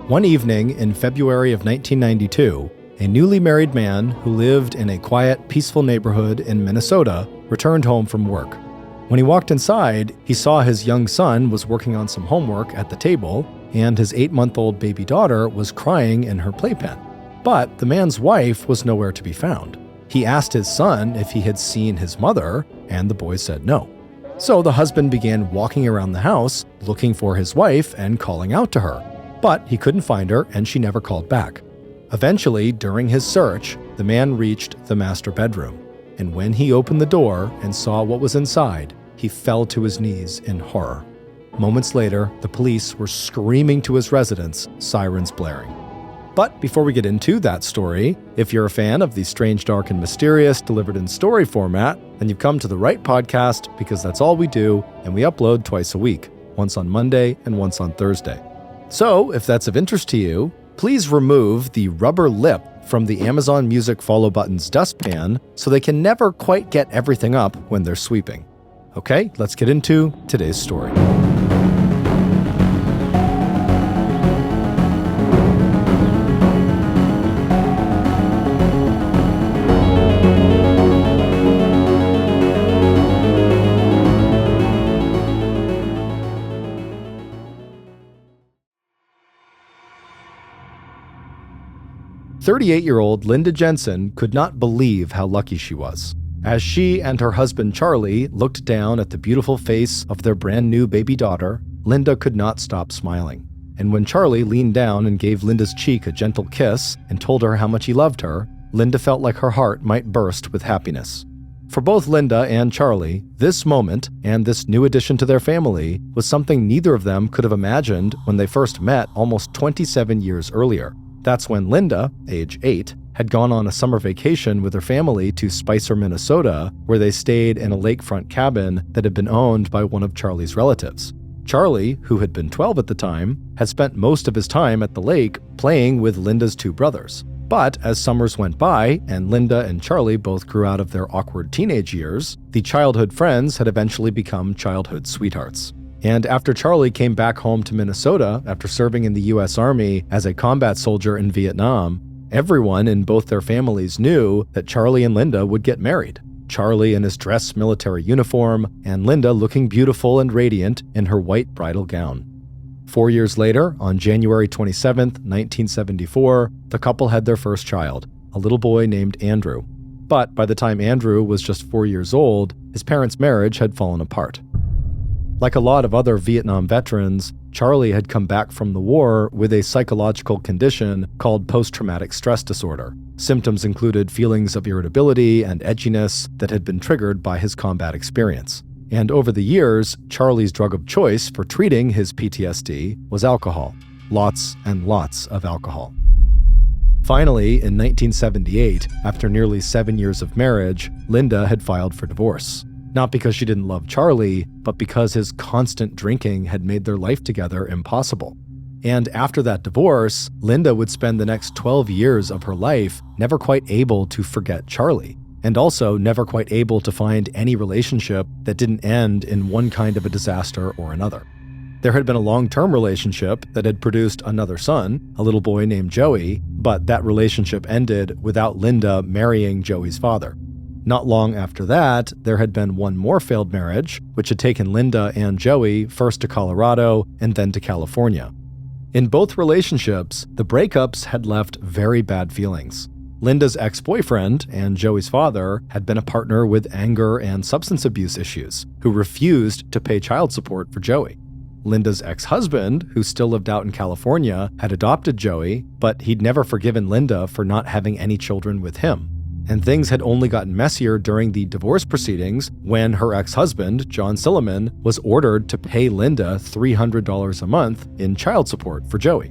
One evening in February of 1992, a newly married man who lived in a quiet, peaceful neighborhood in Minnesota returned home from work. When he walked inside, he saw his young son was working on some homework at the table, and his 8-month-old baby daughter was crying in her playpen. But the man's wife was nowhere to be found. He asked his son if he had seen his mother, and the boy said no. So the husband began walking around the house, looking for his wife and calling out to her. But he couldn't find her, and she never called back. Eventually, during his search, the man reached the master bedroom. And when he opened the door and saw what was inside, he fell to his knees in horror. Moments later, the police were screaming to his residence, sirens blaring. But before we get into that story, if you're a fan of the strange, dark, and mysterious delivered in story format, then you've come to the right podcast, because that's all we do, and we upload twice a week, once on Monday and once on Thursday. So, if that's of interest to you, please remove the rubber lip from the Amazon Music follow button's dustpan so they can never quite get everything up when they're sweeping. Okay, let's get into today's story. "38-year-old Linda Jensen could not believe how lucky she was. As she and her husband Charlie looked down at the beautiful face of their brand new baby daughter, Linda could not stop smiling. And when Charlie leaned down and gave Linda's cheek a gentle kiss and told her how much he loved her, Linda felt like her heart might burst with happiness. For both Linda and Charlie, this moment and this new addition to their family was something neither of them could have imagined when they first met almost 27 years earlier. That's when Linda, age 8, had gone on a summer vacation with her family to Spicer, Minnesota, where they stayed in a lakefront cabin that had been owned by one of Charlie's relatives. Charlie, who had been 12 at the time, had spent most of his time at the lake playing with Linda's 2 brothers. But as summers went by and Linda and Charlie both grew out of their awkward teenage years, the childhood friends had eventually become childhood sweethearts. And after Charlie came back home to Minnesota after serving in the U.S. Army as a combat soldier in Vietnam, everyone in both their families knew that Charlie and Linda would get married. Charlie in his dress military uniform, and Linda looking beautiful and radiant in her white bridal gown. 4 years later, on January 27, 1974, the couple had their first child, a little boy named Andrew. But by the time Andrew was just 4 years old, his parents' marriage had fallen apart. Like a lot of other Vietnam veterans, Charlie had come back from the war with a psychological condition called post-traumatic stress disorder. Symptoms included feelings of irritability and edginess that had been triggered by his combat experience. And over the years, Charlie's drug of choice for treating his PTSD was alcohol. Lots and lots of alcohol. Finally, in 1978, after nearly 7 years of marriage, Linda had filed for divorce. Not because she didn't love Charlie, but because his constant drinking had made their life together impossible. And after that divorce, Linda would spend the next 12 years of her life never quite able to forget Charlie, and also never quite able to find any relationship that didn't end in one kind of a disaster or another. There had been a long-term relationship that had produced another son, a little boy named Joey, but that relationship ended without Linda marrying Joey's father. Not long after that, there had been one more failed marriage, which had taken Linda and Joey first to Colorado and then to California. In both relationships, the breakups had left very bad feelings. Linda's ex-boyfriend and Joey's father had been a partner with anger and substance abuse issues, who refused to pay child support for Joey. Linda's ex-husband, who still lived out in California, had adopted Joey, but he'd never forgiven Linda for not having any children with him. And things had only gotten messier during the divorce proceedings when her ex-husband, John Silliman, was ordered to pay Linda $300 a month in child support for Joey.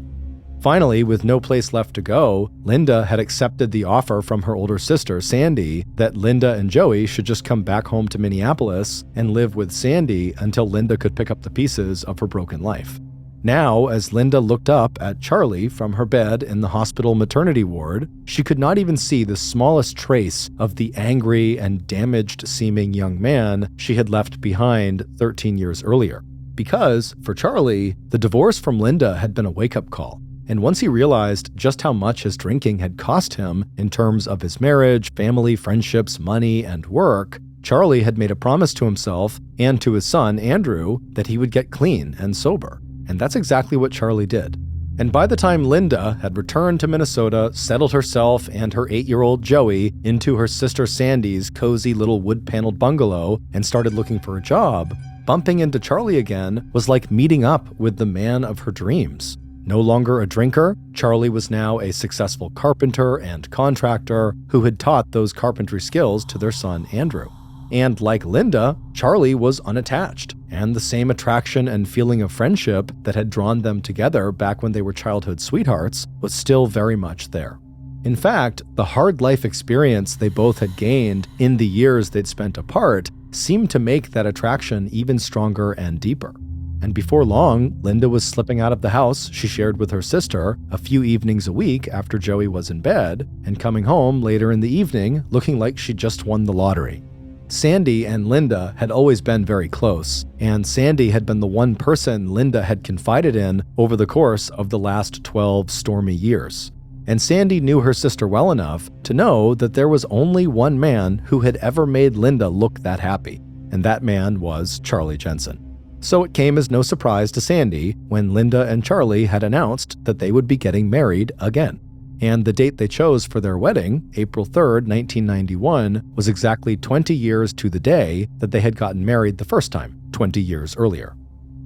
Finally, with no place left to go, Linda had accepted the offer from her older sister, Sandy, that Linda and Joey should just come back home to Minneapolis and live with Sandy until Linda could pick up the pieces of her broken life. Now, as Linda looked up at Charlie from her bed in the hospital maternity ward, she could not even see the smallest trace of the angry and damaged-seeming young man she had left behind 13 years earlier. Because, for Charlie, the divorce from Linda had been a wake-up call. And once he realized just how much his drinking had cost him in terms of his marriage, family, friendships, money, and work, Charlie had made a promise to himself and to his son, Andrew, that he would get clean and sober. And that's exactly what Charlie did. And by the time Linda had returned to Minnesota, settled herself and her 8-year-old Joey into her sister Sandy's cozy little wood-paneled bungalow and started looking for a job, bumping into Charlie again was like meeting up with the man of her dreams. No longer a drinker, Charlie was now a successful carpenter and contractor who had taught those carpentry skills to their son Andrew. And like Linda, Charlie was unattached, and the same attraction and feeling of friendship that had drawn them together back when they were childhood sweethearts was still very much there. In fact, the hard life experience they both had gained in the years they'd spent apart seemed to make that attraction even stronger and deeper. And before long, Linda was slipping out of the house she shared with her sister a few evenings a week after Joey was in bed, and coming home later in the evening looking like she just won the lottery. Sandy and Linda had always been very close, and Sandy had been the one person Linda had confided in over the course of the last 12 stormy years. And Sandy knew her sister well enough to know that there was only one man who had ever made Linda look that happy, and that man was Charlie Jensen. So it came as no surprise to Sandy when Linda and Charlie had announced that they would be getting married again. And the date they chose for their wedding, April 3rd, 1991, was exactly 20 years to the day that they had gotten married the first time, 20 years earlier.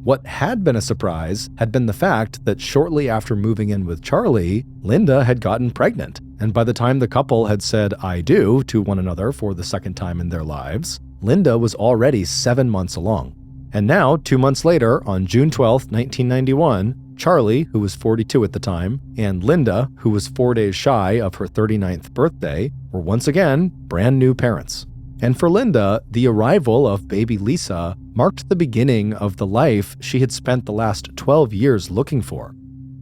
What had been a surprise had been the fact that shortly after moving in with Charlie, Linda had gotten pregnant. And by the time the couple had said "I do" to one another for the second time in their lives, Linda was already 7 months along. And now, 2 months later, on June 12th, 1991, Charlie, who was 42 at the time, and Linda, who was 4 days shy of her 39th birthday, were once again brand new parents. And for Linda, the arrival of baby Lisa marked the beginning of the life she had spent the last 12 years looking for.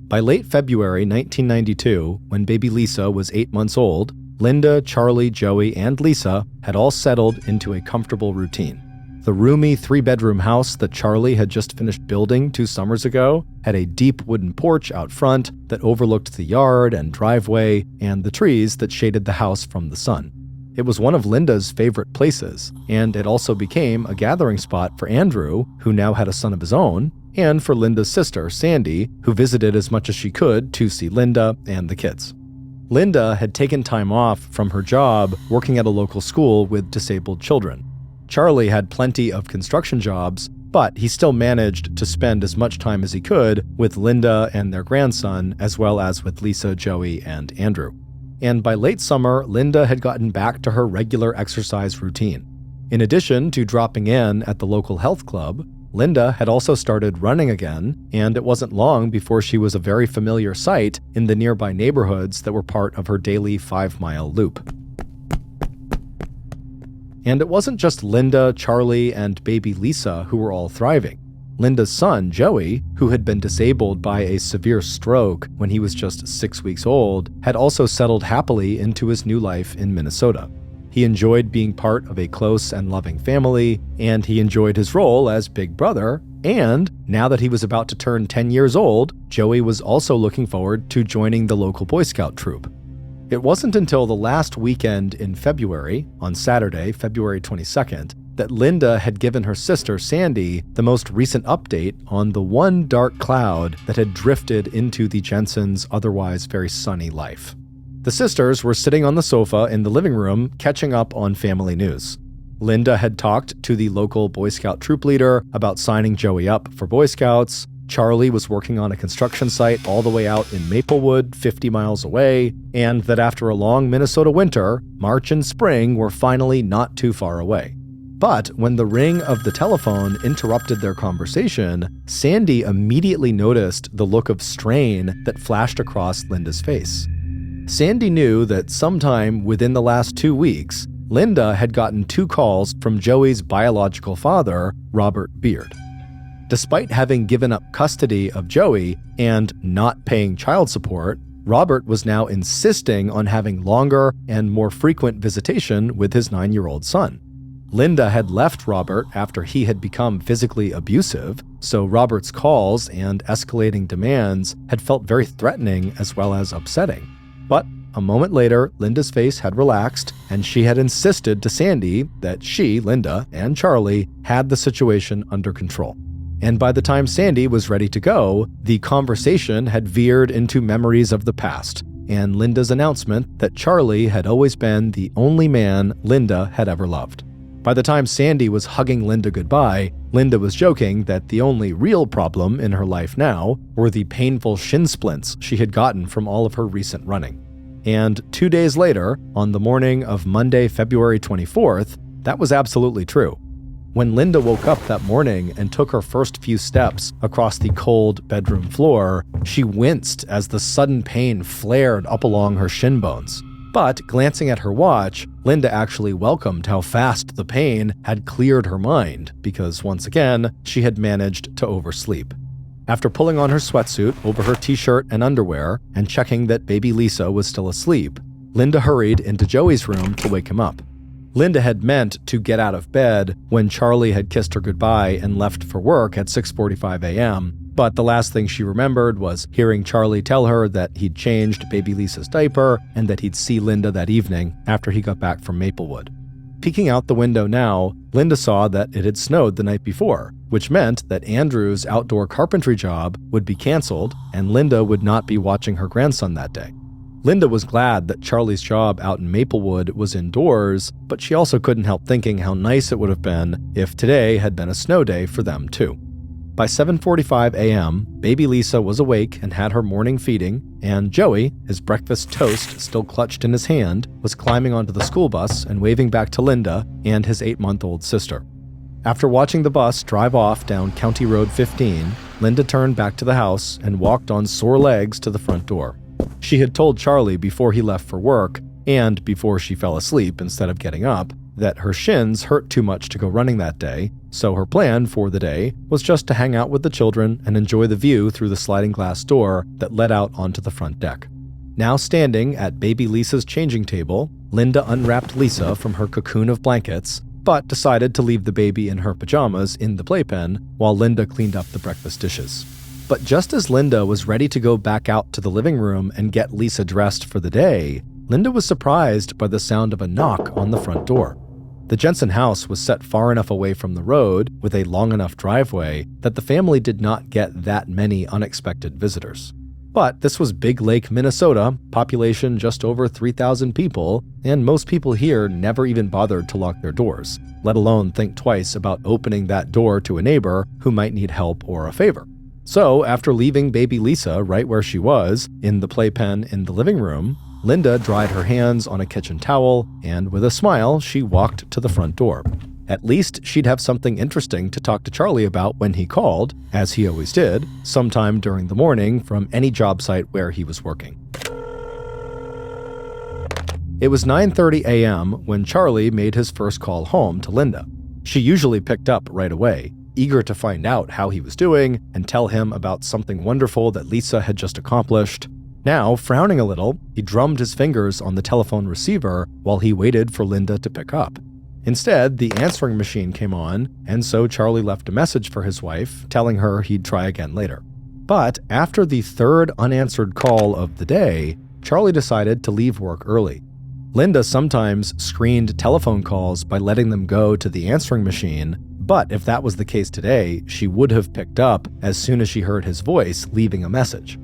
By late February 1992, when baby Lisa was 8 months old, Linda, Charlie, Joey, and Lisa had all settled into a comfortable routine. The roomy 3-bedroom house that Charlie had just finished building 2 summers ago had a deep wooden porch out front that overlooked the yard and driveway and the trees that shaded the house from the sun. It was one of Linda's favorite places, and it also became a gathering spot for Andrew, who now had a son of his own, and for Linda's sister, Sandy, who visited as much as she could to see Linda and the kids. Linda had taken time off from her job working at a local school with disabled children. Charlie had plenty of construction jobs, but he still managed to spend as much time as he could with Linda and their grandson, as well as with Lisa, Joey, and Andrew. And by late summer, Linda had gotten back to her regular exercise routine. In addition to dropping in at the local health club, Linda had also started running again, and it wasn't long before she was a very familiar sight in the nearby neighborhoods that were part of her daily 5-mile loop. And it wasn't just Linda, Charlie, and baby Lisa who were all thriving. Linda's son, Joey, who had been disabled by a severe stroke when he was just 6 weeks old, had also settled happily into his new life in Minnesota. He enjoyed being part of a close and loving family, and he enjoyed his role as big brother, and now that he was about to turn 10 years old, Joey was also looking forward to joining the local Boy Scout troop. It wasn't until the last weekend in February, on Saturday, February 22nd, that Linda had given her sister, Sandy, the most recent update on the one dark cloud that had drifted into the Jensens' otherwise very sunny life. The sisters were sitting on the sofa in the living room, catching up on family news. Linda had talked to the local Boy Scout troop leader about signing Joey up for Boy Scouts. Charlie was working on a construction site all the way out in Maplewood, 50 miles away, and that after a long Minnesota winter, March and spring were finally not too far away. But when the ring of the telephone interrupted their conversation, Sandy immediately noticed the look of strain that flashed across Linda's face. Sandy knew that sometime within the last 2 weeks, Linda had gotten 2 calls from Joey's biological father, Robert Beard. Despite having given up custody of Joey and not paying child support, Robert was now insisting on having longer and more frequent visitation with his 9-year-old son. Linda had left Robert after he had become physically abusive, so Robert's calls and escalating demands had felt very threatening as well as upsetting. But a moment later, Linda's face had relaxed, and she had insisted to Sandy that she, Linda, and Charlie had the situation under control. And by the time Sandy was ready to go, the conversation had veered into memories of the past, and Linda's announcement that Charlie had always been the only man Linda had ever loved. By the time Sandy was hugging Linda goodbye, Linda was joking that the only real problem in her life now were the painful shin splints she had gotten from all of her recent running. And 2 days later, on the morning of Monday, February 24th, that was absolutely true. When Linda woke up that morning and took her first few steps across the cold bedroom floor, she winced as the sudden pain flared up along her shin bones. But glancing at her watch, Linda actually welcomed how fast the pain had cleared her mind because, once again, she had managed to oversleep. After pulling on her sweatsuit over her t-shirt and underwear and checking that baby Lisa was still asleep, Linda hurried into Joey's room to wake him up. Linda had meant to get out of bed when Charlie had kissed her goodbye and left for work at 6:45 a.m., but the last thing she remembered was hearing Charlie tell her that he'd changed baby Lisa's diaper and that he'd see Linda that evening after he got back from Maplewood. Peeking out the window now, Linda saw that it had snowed the night before, which meant that Andrew's outdoor carpentry job would be canceled and Linda would not be watching her grandson that day. Linda was glad that Charlie's job out in Maplewood was indoors, but she also couldn't help thinking how nice it would have been if today had been a snow day for them too. By 7:45 a.m., baby Lisa was awake and had her morning feeding, and Joey, his breakfast toast still clutched in his hand, was climbing onto the school bus and waving back to Linda and his 8-month-old sister. After watching the bus drive off down County Road 15, Linda turned back to the house and walked on sore legs to the front door. She had told Charlie before he left for work, and before she fell asleep instead of getting up, that her shins hurt too much to go running that day, so her plan for the day was just to hang out with the children and enjoy the view through the sliding glass door that led out onto the front deck. Now standing at baby Lisa's changing table, Linda unwrapped Lisa from her cocoon of blankets, but decided to leave the baby in her pajamas in the playpen while Linda cleaned up the breakfast dishes. But just as Linda was ready to go back out to the living room and get Lisa dressed for the day, Linda was surprised by the sound of a knock on the front door. The Jensen house was set far enough away from the road with a long enough driveway that the family did not get that many unexpected visitors. But this was Big Lake, Minnesota, population just over 3,000 people, and most people here never even bothered to lock their doors, let alone think twice about opening that door to a neighbor who might need help or a favor. So after leaving baby Lisa right where she was, in the playpen in the living room, Linda dried her hands on a kitchen towel, and with a smile, she walked to the front door. At least she'd have something interesting to talk to Charlie about when he called, as he always did, sometime during the morning from any job site where he was working. It was 9:30 a.m. when Charlie made his first call home to Linda. She usually picked up right away, eager to find out how he was doing and tell him about something wonderful that Lisa had just accomplished. Now, frowning a little, he drummed his fingers on the telephone receiver while he waited for Linda to pick up. Instead, the answering machine came on, and so Charlie left a message for his wife, telling her he'd try again later. But after the third unanswered call of the day, Charlie decided to leave work early. Linda sometimes screened telephone calls by letting them go to the answering machine, but if that was the case today, she would have picked up as soon as she heard his voice leaving a message.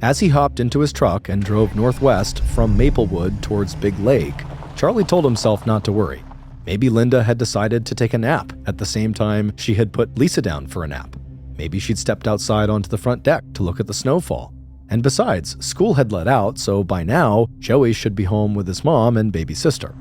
As he hopped into his truck and drove northwest from Maplewood towards Big Lake, Charlie told himself not to worry. Maybe Linda had decided to take a nap at the same time she had put Lisa down for a nap. Maybe she'd stepped outside onto the front deck to look at the snowfall. And besides, school had let out, so by now, Joey should be home with his mom and baby sister.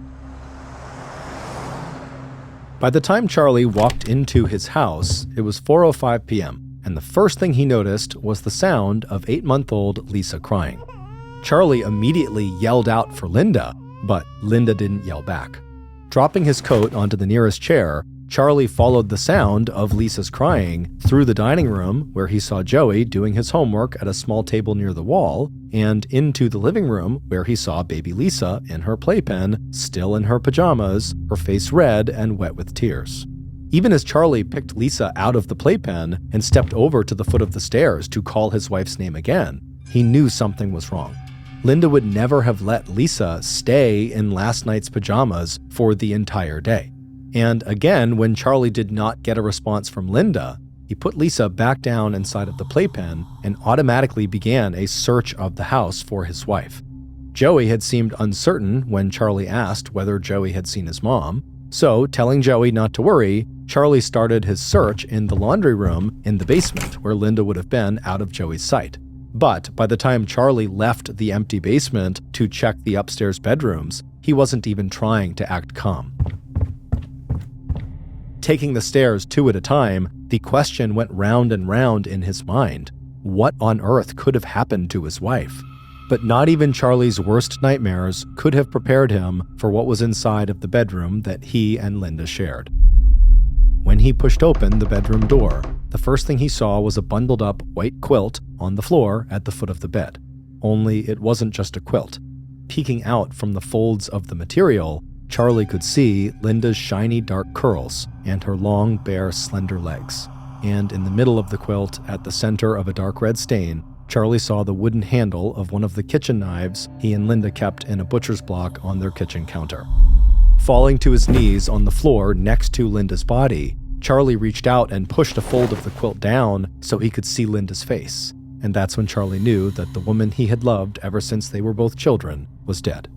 By the time Charlie walked into his house, it was 4:05 p.m., and the first thing he noticed was the sound of 8-month-old Lisa crying. Charlie immediately yelled out for Linda, but Linda didn't yell back. Dropping his coat onto the nearest chair, Charlie followed the sound of Lisa's crying through the dining room, where he saw Joey doing his homework at a small table near the wall, and into the living room, where he saw baby Lisa in her playpen, still in her pajamas, her face red and wet with tears. Even as Charlie picked Lisa out of the playpen and stepped over to the foot of the stairs to call his wife's name again, he knew something was wrong. Linda would never have let Lisa stay in last night's pajamas for the entire day. And again, when Charlie did not get a response from Linda, he put Lisa back down inside of the playpen and automatically began a search of the house for his wife. Joey had seemed uncertain when Charlie asked whether Joey had seen his mom, so telling Joey not to worry, Charlie started his search in the laundry room in the basement where Linda would have been out of Joey's sight. But by the time Charlie left the empty basement to check the upstairs bedrooms, he wasn't even trying to act calm. Taking the stairs two at a time, the question went round and round in his mind. What on earth could have happened to his wife? But not even Charlie's worst nightmares could have prepared him for what was inside of the bedroom that he and Linda shared. When he pushed open the bedroom door, the first thing he saw was a bundled up white quilt on the floor at the foot of the bed. Only it wasn't just a quilt. Peeking out from the folds of the material, Charlie could see Linda's shiny dark curls and her long, bare, slender legs. And in the middle of the quilt, at the center of a dark red stain, Charlie saw the wooden handle of one of the kitchen knives he and Linda kept in a butcher's block on their kitchen counter. Falling to his knees on the floor next to Linda's body, Charlie reached out and pushed a fold of the quilt down so he could see Linda's face. And that's when Charlie knew that the woman he had loved ever since they were both children was dead.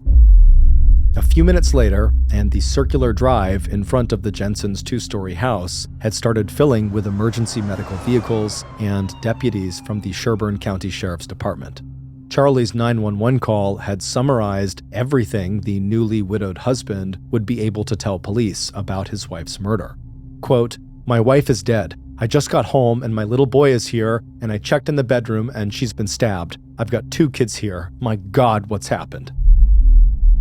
A few minutes later, and the circular drive in front of the Jensen's two-story house had started filling with emergency medical vehicles and deputies from the Sherburne County Sheriff's Department. Charlie's 911 call had summarized everything the newly widowed husband would be able to tell police about his wife's murder. Quote, "My wife is dead. I just got home and my little boy is here, and I checked in the bedroom and she's been stabbed. I've got 2 kids here. My God, what's happened?"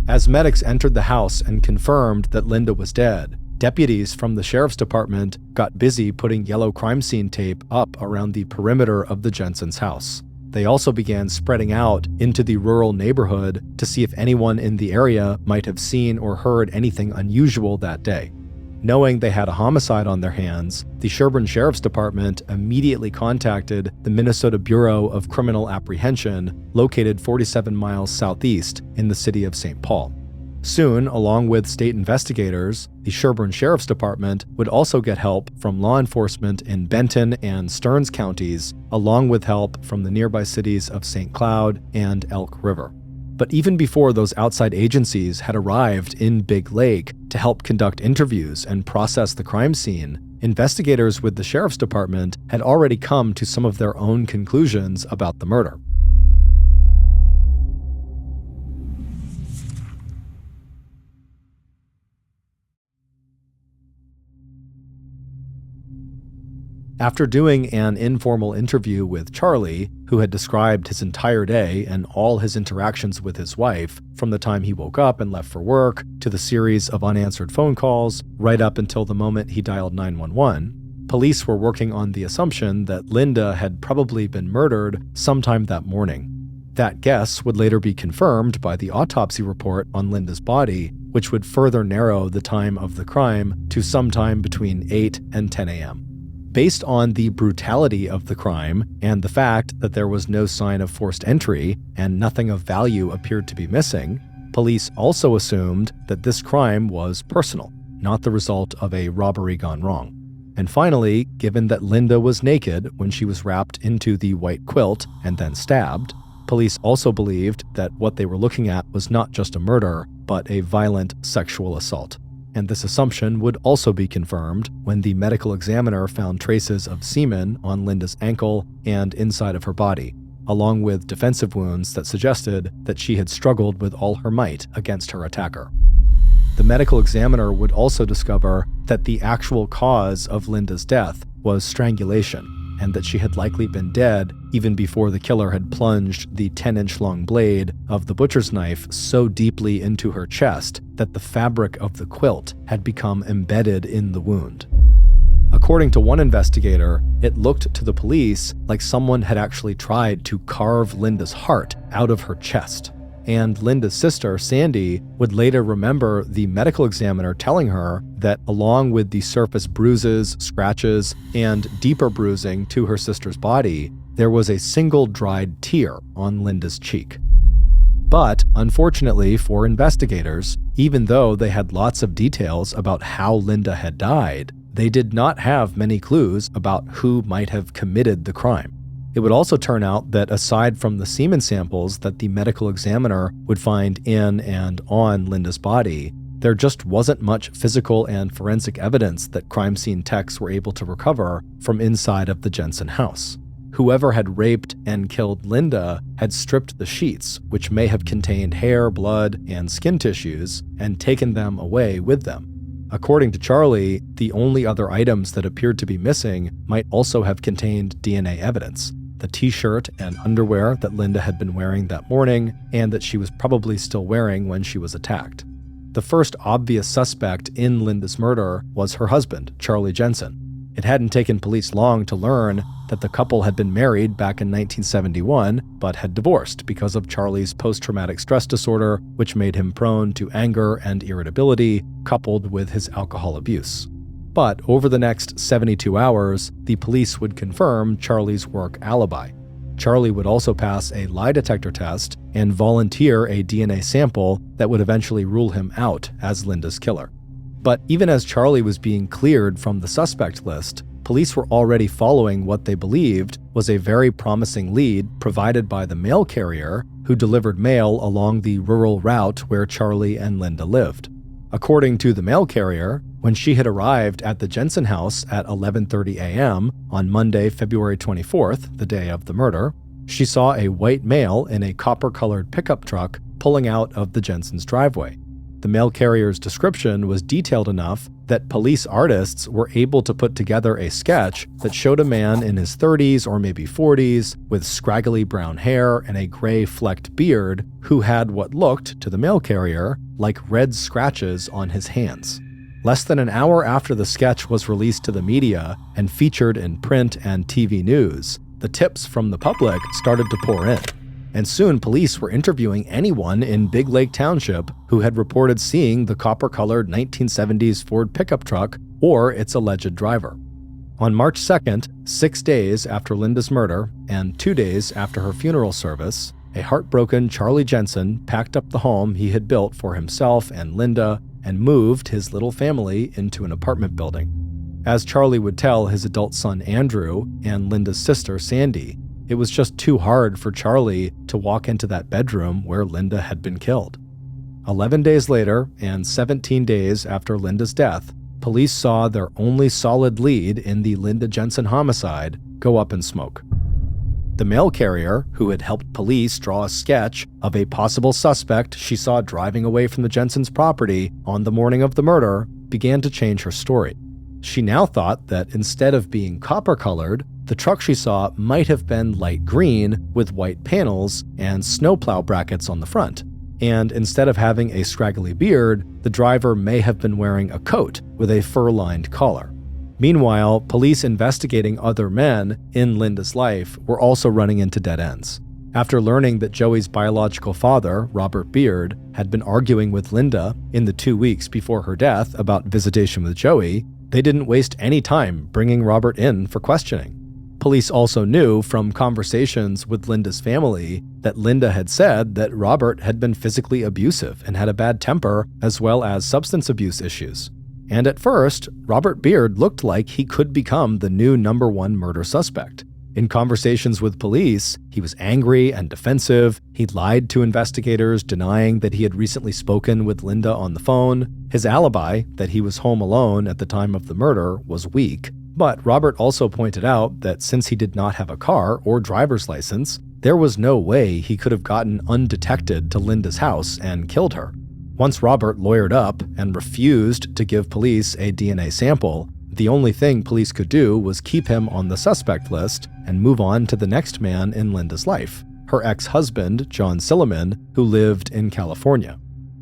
As medics entered the house and confirmed that Linda was dead, deputies from the sheriff's department got busy putting yellow crime scene tape up around the perimeter of the Jensen's house. They also began spreading out into the rural neighborhood to see if anyone in the area might have seen or heard anything unusual that day. Knowing they had a homicide on their hands, the Sherburne Sheriff's Department immediately contacted the Minnesota Bureau of Criminal Apprehension, located 47 miles southeast in the city of St. Paul. Soon, along with state investigators, the Sherburne Sheriff's Department would also get help from law enforcement in Benton and Stearns counties, along with help from the nearby cities of St. Cloud and Elk River. But even before those outside agencies had arrived in Big Lake to help conduct interviews and process the crime scene, investigators with the sheriff's department had already come to some of their own conclusions about the murder. After doing an informal interview with Charlie, who had described his entire day and all his interactions with his wife, from the time he woke up and left for work, to the series of unanswered phone calls, right up until the moment he dialed 911, police were working on the assumption that Linda had probably been murdered sometime that morning. That guess would later be confirmed by the autopsy report on Linda's body, which would further narrow the time of the crime to sometime between 8 and 10 a.m. Based on the brutality of the crime and the fact that there was no sign of forced entry and nothing of value appeared to be missing, police also assumed that this crime was personal, not the result of a robbery gone wrong. And finally, given that Linda was naked when she was wrapped into the white quilt and then stabbed, police also believed that what they were looking at was not just a murder, but a violent sexual assault. And this assumption would also be confirmed when the medical examiner found traces of semen on Linda's ankle and inside of her body, along with defensive wounds that suggested that she had struggled with all her might against her attacker. The medical examiner would also discover that the actual cause of Linda's death was strangulation, and that she had likely been dead even before the killer had plunged the 10-inch long blade of the butcher's knife so deeply into her chest that the fabric of the quilt had become embedded in the wound. According to one investigator, it looked to the police like someone had actually tried to carve Linda's heart out of her chest. and Linda's sister, Sandy, would later remember the medical examiner telling her that along with the surface bruises, scratches, and deeper bruising to her sister's body, there was a single dried tear on Linda's cheek. But unfortunately for investigators, even though they had lots of details about how Linda had died, they did not have many clues about who might have committed the crime. It would also turn out that aside from the semen samples that the medical examiner would find in and on Linda's body, there just wasn't much physical and forensic evidence that crime scene techs were able to recover from inside of the Jensen house. Whoever had raped and killed Linda had stripped the sheets, which may have contained hair, blood, and skin tissues, and taken them away with them. According to Charlie, the only other items that appeared to be missing might also have contained DNA evidence: the t-shirt and underwear that Linda had been wearing that morning and that she was probably still wearing when she was attacked. The first obvious suspect in Linda's murder was her husband, Charlie Jensen. It hadn't taken police long to learn that the couple had been married back in 1971, but had divorced because of Charlie's post-traumatic stress disorder, which made him prone to anger and irritability, coupled with his alcohol abuse. But over the next 72 hours, the police would confirm Charlie's work alibi. Charlie would also pass a lie detector test and volunteer a DNA sample that would eventually rule him out as Linda's killer. But even as Charlie was being cleared from the suspect list, police were already following what they believed was a very promising lead provided by the mail carrier who delivered mail along the rural route where Charlie and Linda lived. According to the mail carrier, when she had arrived at the Jensen house at 11:30 a.m. on Monday, February 24th, the day of the murder, she saw a white male in a copper-colored pickup truck pulling out of the Jensen's driveway. The mail carrier's description was detailed enough that police artists were able to put together a sketch that showed a man in his 30s or maybe 40s with scraggly brown hair and a gray flecked beard who had what looked, to the mail carrier, like red scratches on his hands. Less than an hour after the sketch was released to the media and featured in print and TV news, the tips from the public started to pour in. And soon police were interviewing anyone in Big Lake Township who had reported seeing the copper-colored 1970s Ford pickup truck or its alleged driver. On March 2nd, 6 days after Linda's murder and 2 days after her funeral service, a heartbroken Charlie Jensen packed up the home he had built for himself and Linda and moved his little family into an apartment building. As Charlie would tell his adult son Andrew and Linda's sister Sandy, it was just too hard for Charlie to walk into that bedroom where Linda had been killed. 11 days later, and 17 days after Linda's death, police saw their only solid lead in the Linda Jensen homicide go up in smoke. The mail carrier, who had helped police draw a sketch of a possible suspect she saw driving away from the Jensen's property on the morning of the murder, began to change her story. She now thought that instead of being copper-colored, the truck she saw might have been light green with white panels and snowplow brackets on the front. And instead of having a scraggly beard, the driver may have been wearing a coat with a fur-lined collar. Meanwhile, police investigating other men in Linda's life were also running into dead ends. After learning that Joey's biological father, Robert Beard, had been arguing with Linda in the 2 weeks before her death about visitation with Joey, they didn't waste any time bringing Robert in for questioning. Police also knew from conversations with Linda's family that Linda had said that Robert had been physically abusive and had a bad temper as well as substance abuse issues. And at first, Robert Beard looked like he could become the new #1 murder suspect. In conversations with police, he was angry and defensive. He lied to investigators, denying that he had recently spoken with Linda on the phone. His alibi, that he was home alone at the time of the murder, was weak. But Robert also pointed out that since he did not have a car or driver's license, there was no way he could have gotten undetected to Linda's house and killed her. Once Robert lawyered up and refused to give police a DNA sample, the only thing police could do was keep him on the suspect list and move on to the next man in Linda's life, her ex-husband, John Silliman, who lived in California.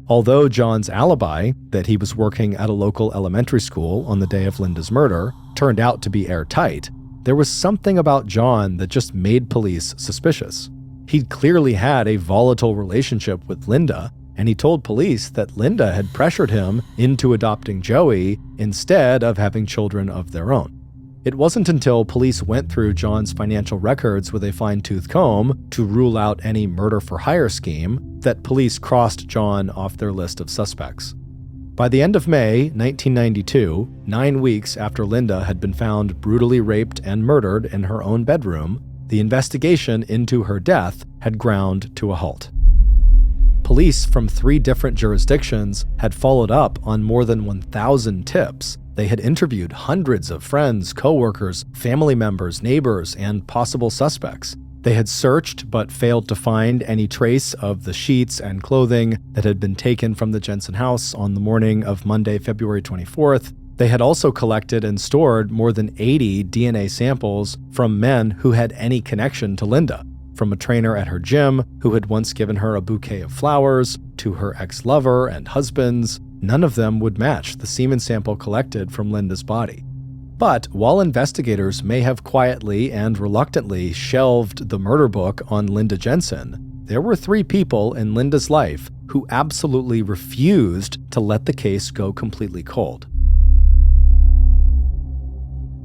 Although John's alibi, that he was working at a local elementary school on the day of Linda's murder, turned out to be airtight, there was something about John that just made police suspicious. He'd clearly had a volatile relationship with Linda, and he told police that Linda had pressured him into adopting Joey instead of having children of their own. It wasn't until police went through John's financial records with a fine-tooth comb to rule out any murder-for-hire scheme that police crossed John off their list of suspects. By the end of May 1992, 9 weeks after Linda had been found brutally raped and murdered in her own bedroom, the investigation into her death had ground to a halt. Police from 3 different jurisdictions had followed up on more than 1,000 tips. They had interviewed hundreds of friends, coworkers, family members, neighbors, and possible suspects. They had searched but failed to find any trace of the sheets and clothing that had been taken from the Jensen house on the morning of Monday, February 24th. They had also collected and stored more than 80 DNA samples from men who had any connection to Linda, from a trainer at her gym who had once given her a bouquet of flowers, to her ex-lover and husbands. None of them would match the semen sample collected from Linda's body. But while investigators may have quietly and reluctantly shelved the murder book on Linda Jensen, there were 3 people in Linda's life who absolutely refused to let the case go completely cold.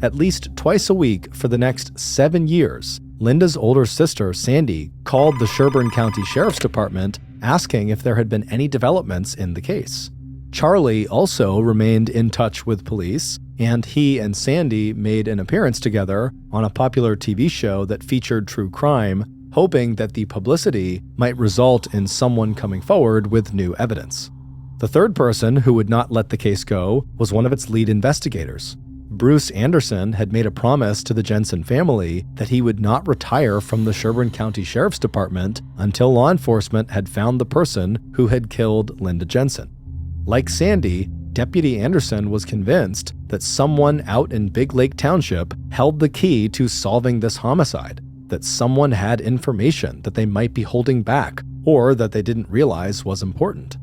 At least twice a week for the next 7 years, Linda's older sister, Sandy, called the Sherburne County Sheriff's Department asking if there had been any developments in the case. Charlie also remained in touch with police, and he and Sandy made an appearance together on a popular TV show that featured true crime, hoping that the publicity might result in someone coming forward with new evidence. The third person who would not let the case go was one of its lead investigators. Bruce Anderson had made a promise to the Jensen family that he would not retire from the Sherburne County Sheriff's Department until law enforcement had found the person who had killed Linda Jensen. Like Sandy, Deputy Anderson was convinced that someone out in Big Lake Township held the key to solving this homicide, that someone had information that they might be holding back or that they didn't realize was important.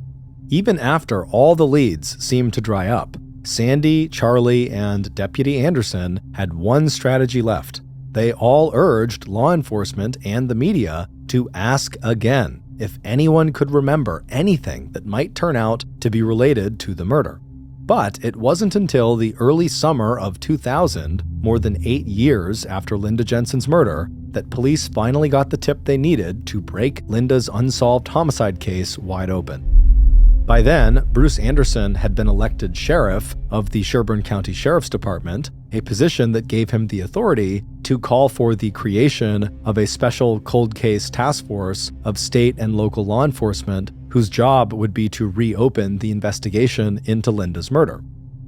Even after all the leads seemed to dry up, Sandy, Charlie, and Deputy Anderson had one strategy left. They all urged law enforcement and the media to ask again if anyone could remember anything that might turn out to be related to the murder. But it wasn't until the early summer of 2000, more than 8 years after Linda Jensen's murder, that police finally got the tip they needed to break Linda's unsolved homicide case wide open. By then, Bruce Anderson had been elected sheriff of the Sherburne County Sheriff's Department, a position that gave him the authority to call for the creation of a special cold case task force of state and local law enforcement whose job would be to reopen the investigation into Linda's murder.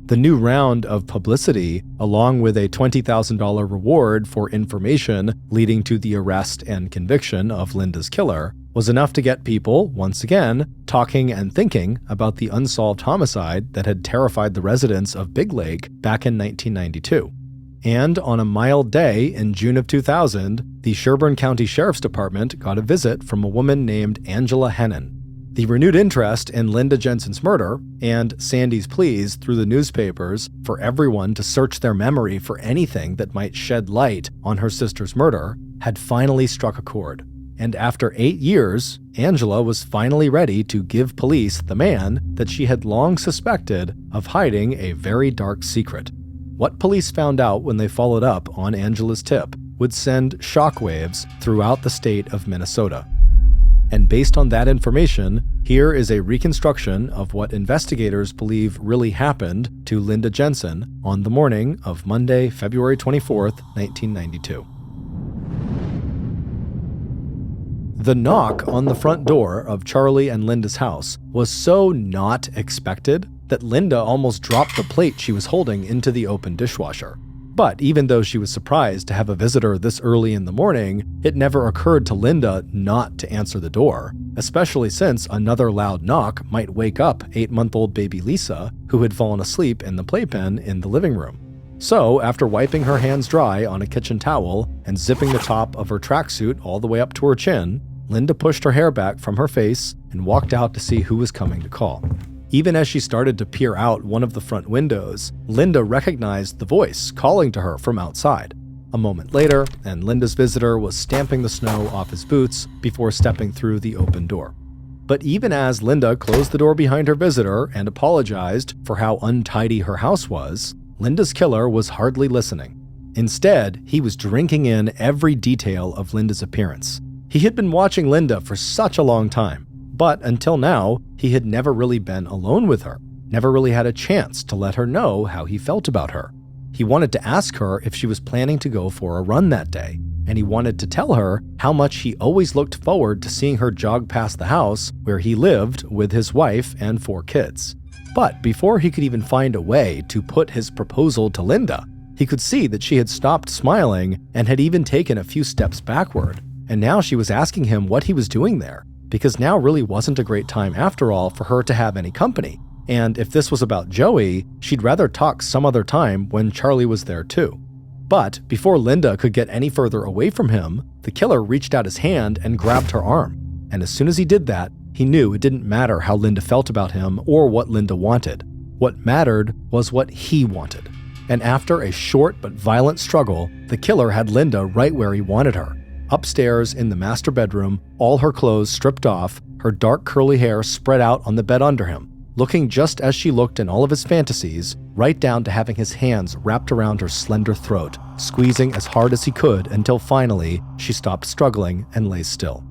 The new round of publicity, along with a $20,000 reward for information leading to the arrest and conviction of Linda's killer, was enough to get people, once again, talking and thinking about the unsolved homicide that had terrified the residents of Big Lake back in 1992. And on a mild day in June of 2000, the Sherburne County Sheriff's Department got a visit from a woman named Angela Hennon. The renewed interest in Linda Jensen's murder and Sandy's pleas through the newspapers for everyone to search their memory for anything that might shed light on her sister's murder had finally struck a chord. And after 8 years, Angela was finally ready to give police the man that she had long suspected of hiding a very dark secret. What police found out when they followed up on Angela's tip would send shockwaves throughout the state of Minnesota. And based on that information, here is a reconstruction of what investigators believe really happened to Linda Jensen on the morning of Monday, February 24th, 1992. The knock on the front door of Charlie and Linda's house was so not expected that Linda almost dropped the plate she was holding into the open dishwasher. But even though she was surprised to have a visitor this early in the morning, it never occurred to Linda not to answer the door, especially since another loud knock might wake up 8-month-old baby Lisa, who had fallen asleep in the playpen in the living room. So, after wiping her hands dry on a kitchen towel and zipping the top of her tracksuit all the way up to her chin, Linda pushed her hair back from her face and walked out to see who was coming to call. Even as she started to peer out one of the front windows, Linda recognized the voice calling to her from outside. A moment later, and Linda's visitor was stamping the snow off his boots before stepping through the open door. But even as Linda closed the door behind her visitor and apologized for how untidy her house was, Linda's killer was hardly listening. Instead, he was drinking in every detail of Linda's appearance. He had been watching Linda for such a long time, but until now, he had never really been alone with her, never really had a chance to let her know how he felt about her. He wanted to ask her if she was planning to go for a run that day, and he wanted to tell her how much he always looked forward to seeing her jog past the house where he lived with his wife and 4 kids. But before he could even find a way to put his proposal to Linda, he could see that she had stopped smiling and had even taken a few steps backward. And now she was asking him what he was doing there, because now really wasn't a great time after all for her to have any company. And if this was about Joey, she'd rather talk some other time when Charlie was there too. But before Linda could get any further away from him, the killer reached out his hand and grabbed her arm. And as soon as he did that, he knew it didn't matter how Linda felt about him or what Linda wanted. What mattered was what he wanted. And after a short but violent struggle, the killer had Linda right where he wanted her. Upstairs in the master bedroom, all her clothes stripped off, her dark curly hair spread out on the bed under him, looking just as she looked in all of his fantasies, right down to having his hands wrapped around her slender throat, squeezing as hard as he could until finally she stopped struggling and lay still.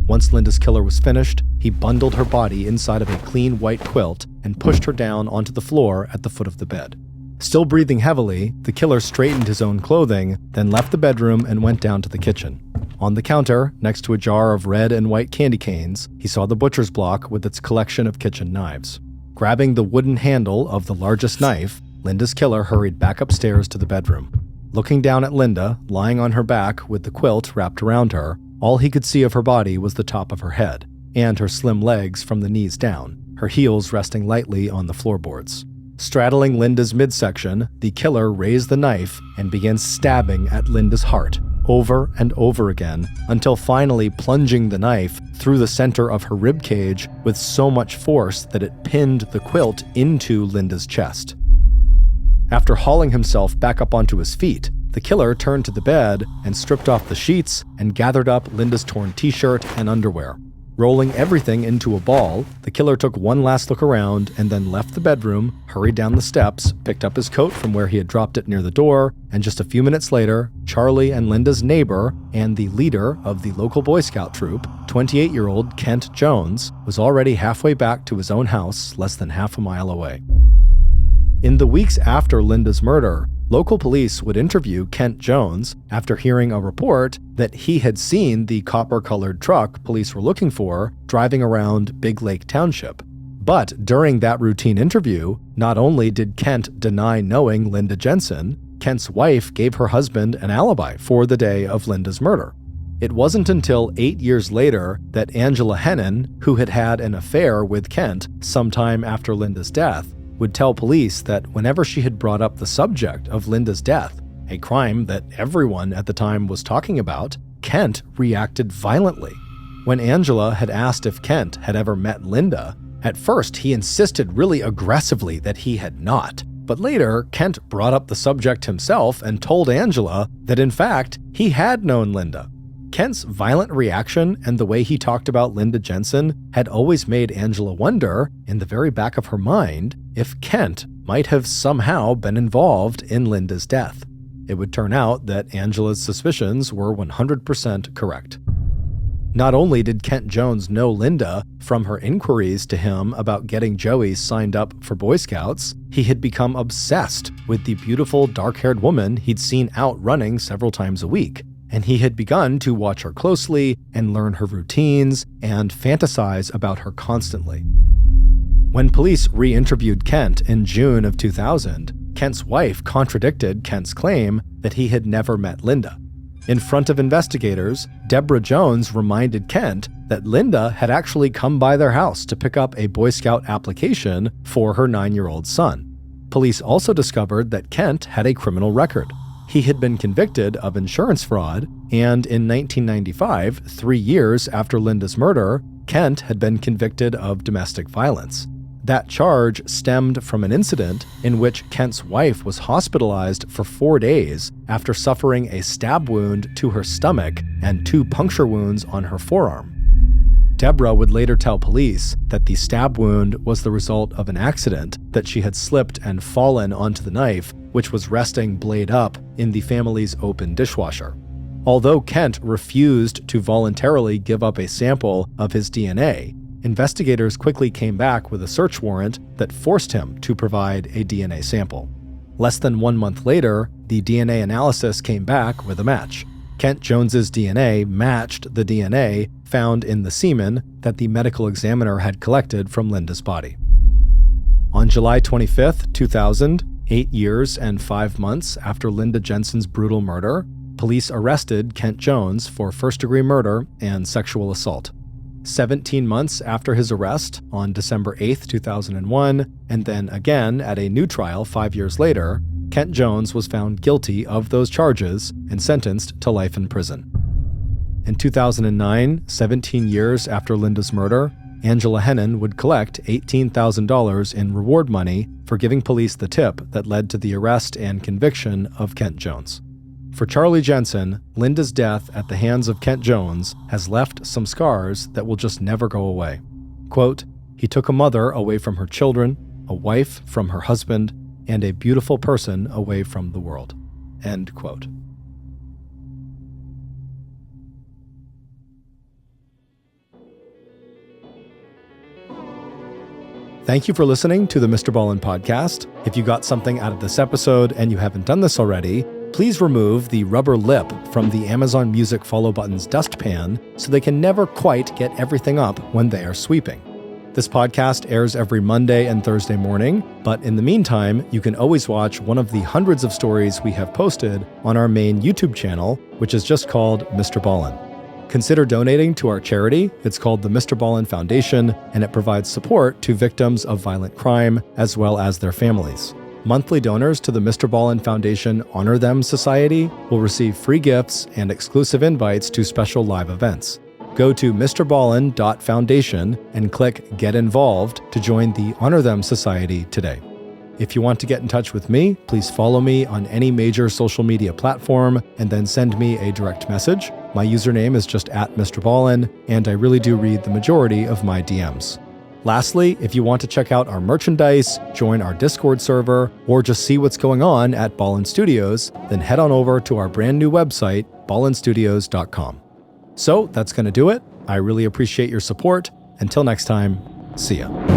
Once Linda's killer was finished, he bundled her body inside of a clean white quilt and pushed her down onto the floor at the foot of the bed. Still breathing heavily, the killer straightened his own clothing, then left the bedroom and went down to the kitchen. On the counter, next to a jar of red and white candy canes, he saw the butcher's block with its collection of kitchen knives. Grabbing the wooden handle of the largest knife, Linda's killer hurried back upstairs to the bedroom. Looking down at Linda, lying on her back with the quilt wrapped around her, all he could see of her body was the top of her head, and her slim legs from the knees down, her heels resting lightly on the floorboards. Straddling Linda's midsection, the killer raised the knife and began stabbing at Linda's heart, over and over again, until finally plunging the knife through the center of her rib cage with so much force that it pinned the quilt into Linda's chest. After hauling himself back up onto his feet, the killer turned to the bed and stripped off the sheets and gathered up Linda's torn t-shirt and underwear. Rolling everything into a ball, the killer took one last look around and then left the bedroom, hurried down the steps, picked up his coat from where he had dropped it near the door, and just a few minutes later, Charlie and Linda's neighbor and the leader of the local Boy Scout troop, 28-year-old Kent Jones, was already halfway back to his own house less than half a mile away. In the weeks after Linda's murder, local police would interview Kent Jones after hearing a report that he had seen the copper-colored truck police were looking for driving around Big Lake Township. But during that routine interview, not only did Kent deny knowing Linda Jensen, Kent's wife gave her husband an alibi for the day of Linda's murder. It wasn't until 8 years later that Angela Hennon, who had had an affair with Kent sometime after Linda's death, would tell police that whenever she had brought up the subject of Linda's death, a crime that everyone at the time was talking about, Kent reacted violently. When Angela had asked if Kent had ever met Linda, at first he insisted really aggressively that he had not. But later, Kent brought up the subject himself and told Angela that in fact, he had known Linda. Kent's violent reaction and the way he talked about Linda Jensen had always made Angela wonder, in the very back of her mind, if Kent might have somehow been involved in Linda's death. It would turn out that Angela's suspicions were 100% correct. Not only did Kent Jones know Linda from her inquiries to him about getting Joey signed up for Boy Scouts, he had become obsessed with the beautiful dark-haired woman he'd seen out running several times a week. And he had begun to watch her closely and learn her routines and fantasize about her constantly. When police re-interviewed Kent in June of 2000, Kent's wife contradicted Kent's claim that he had never met Linda. In front of investigators, Deborah Jones reminded Kent that Linda had actually come by their house to pick up a Boy Scout application for her 9-year-old son. Police also discovered that Kent had a criminal record. He had been convicted of insurance fraud, and in 1995, 3 years after Linda's murder, Kent had been convicted of domestic violence. That charge stemmed from an incident in which Kent's wife was hospitalized for 4 days after suffering a stab wound to her stomach and 2 puncture wounds on her forearm. Deborah would later tell police that the stab wound was the result of an accident, that she had slipped and fallen onto the knife, which was resting blade up in the family's open dishwasher. Although Kent refused to voluntarily give up a sample of his DNA, investigators quickly came back with a search warrant that forced him to provide a DNA sample. Less than 1 month later, the DNA analysis came back with a match. Kent Jones's DNA matched the DNA found in the semen that the medical examiner had collected from Linda's body. On July 25, 2000, 8 years and 5 months after Linda Jensen's brutal murder, police arrested Kent Jones for first-degree murder and sexual assault. 17 months after his arrest, on December 8, 2001, and then again at a new trial 5 years later, Kent Jones was found guilty of those charges and sentenced to life in prison. In 2009, 17 years after Linda's murder, Angela Hennon would collect $18,000 in reward money for giving police the tip that led to the arrest and conviction of Kent Jones. For Charlie Jensen, Linda's death at the hands of Kent Jones has left some scars that will just never go away. Quote, "He took a mother away from her children, a wife from her husband, and a beautiful person away from the world." End quote. Thank you for listening to the Mr. Ballen Podcast. If you got something out of this episode and you haven't done this already, please remove the rubber lip from the Amazon Music follow button's dustpan so they can never quite get everything up when they are sweeping. This podcast airs every Monday and Thursday morning, but in the meantime, you can always watch one of the hundreds of stories we have posted on our main YouTube channel, which is just called Mr. Ballen. Consider donating to our charity. It's called the Mr. Ballen Foundation, and it provides support to victims of violent crime as well as their families. Monthly donors to the Mr. Ballen Foundation Honor Them Society will receive free gifts and exclusive invites to special live events. Go to mrballen.foundation and click Get Involved to join the Honor Them Society today. If you want to get in touch with me, please follow me on any major social media platform and then send me a direct message. My username is just @MrBallen, and I really do read the majority of my DMs. Lastly, if you want to check out our merchandise, join our Discord server, or just see what's going on at Ballen Studios, then head on over to our brand new website, ballenstudios.com. So that's going to do it. I really appreciate your support. Until next time, see ya.